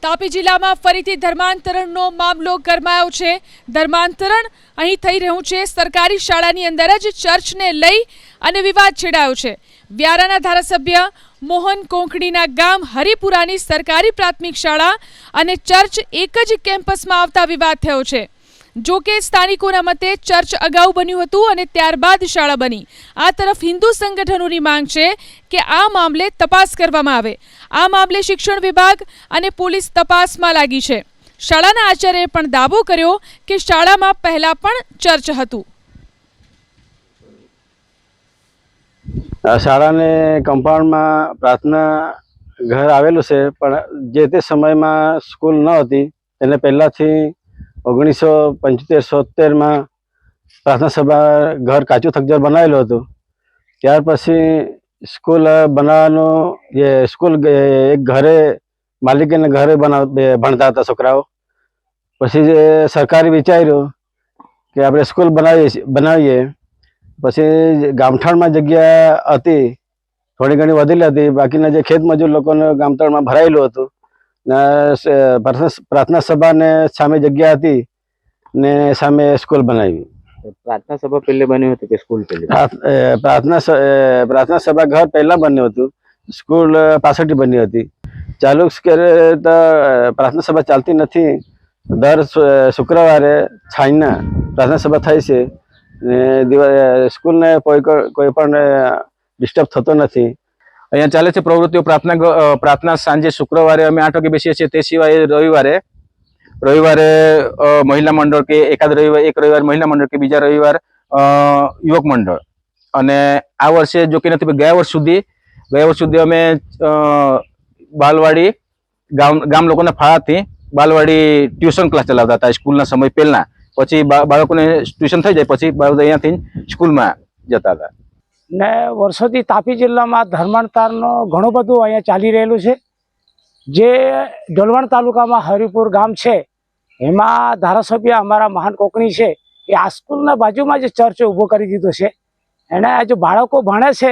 તાપી જિલ્લામાં ફરીથી ધર્માંતરણનો મામલો ગરમાયો છે। ધર્માંતરણ અહીં થઈ રહ્યું છે। સરકારી શાળાની અંદર જ ચર્ચને લઈ અને વિવાદ છેડાયો છે। વ્યારાના ધારાસભ્ય મોહન કોંકણીના ગામ હરિપુરાની સરકારી પ્રાથમિક શાળા અને ચર્ચ એક જ કેમ્પસમાં આવતા વિવાદ થયો છે। જો કે સ્થાનિકોના મતે ચર્ચ અગાઉ બન્યું હતું અને ત્યારબાદ શાળા બની। આ તરફ હિન્દુ સંગઠનોની માંગ છે કે આ મામલે તપાસ કરવામાં આવે। આ મામલે શિક્ષણ વિભાગ અને પોલીસ તપાસમાં લાગી છે। શાળાના આચાર્યએ પણ દાવો કર્યો કે શાળામાં પહેલા પણ ચર્ચ હતું। શાળાને કમ્પાઉન્ડમાં પ્રાર્થના ઘર આવેલું છે, પણ જે તે સમયમાં સ્કૂલ ન હતી તેને પહેલાંથી 1975-76 में प्रार्थना सभा घर काचू थकजर बनावेलुं हतुं। त्यार पछी स्कूल बनाववानुं ये स्कूल एक घरे मालिकीने घरे भणता हता छोकराओ। पछी सरकारे विचार्युं कि आपणे स्कूल बनावीए। पछी गामठाणमां जग्या हती, थोड़ी घणी वधेली हती, बाकीना जे खेत मजूर लोकोने गामतळमां भरायेलुं हतुं। प्रार्थना सभा ने सामे जग्या हती ने सामे स्कूल बनावी। प्रार्थना सभा पहले बनी होती कि स्कूल पहले? प्रार्थना सभा घर पहला बन्युं हतुं, स्कूल पाछळथी बनी हती। चालू करे तो प्रार्थना सभा चालती नथी। दर शुक्रवारे साँजना प्रार्थना सभा थाय छे ने स्कूल ने कोई पण डिस्टर्ब थतो नथी। अहींया चाले छे प्रवृत्तिओ। प्रार्थना सांजे शुक्रवारे अमे 8 वागे बेसीए छीए। ते सिवाय रविवारे महिला मंडळ के एक रविवार महिला मंडळ के बीजा रविवार युवक मंडळ। अने आ वर्षे जो के नथी, गया वर्ष सुधी अमे बालवाड़ी गाम लोकोना फाळाथी बालवाड़ी ट्यूशन क्लास चलावता हता। स्कूलना समय पहेला पछी बाळकोने ट्यूशन थई जाय पछी बाळको अहींयाथी स्कूलमां जता हता। ने वर्षोथी तापी जिल्लामां धर्मांतरनो घणो बधुं अहींया चाली रहेलुं छे। जे डोलवण तालुकामां हरिपुर गाम छे एमां धारासभ्य अमारा महान कोकणी छे ए आ स्कूलना बाजुमां ज चर्च ऊभो करी दीधो छे। एने आ जो बाळको भणे छे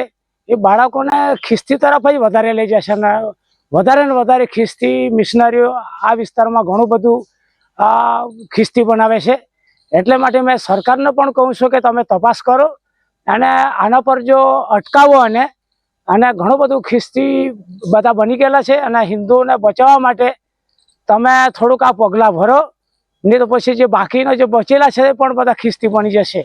ए बाळकोने खिस्ती तरफ ज वधारे लई जशे ने वधारे खिस्ती मिशनरीओ आ विस्तारमां घणुं बधुं खिस्ती बनावे छे। एटले माटे मैं सरकारने पण कहूं छुं के तमे तपास करो અને આના પર જો અટકાવો અને ઘણું બધું ખિસ્તી બધા બની ગયેલા છે અને હિન્દુઓને બચાવવા માટે તમે થોડુંક આ પગલાં ભરો, નહીં તો પછી જે બાકીનો જે બચેલા છે એ પણ બધા ખિસ્તી બની જશે।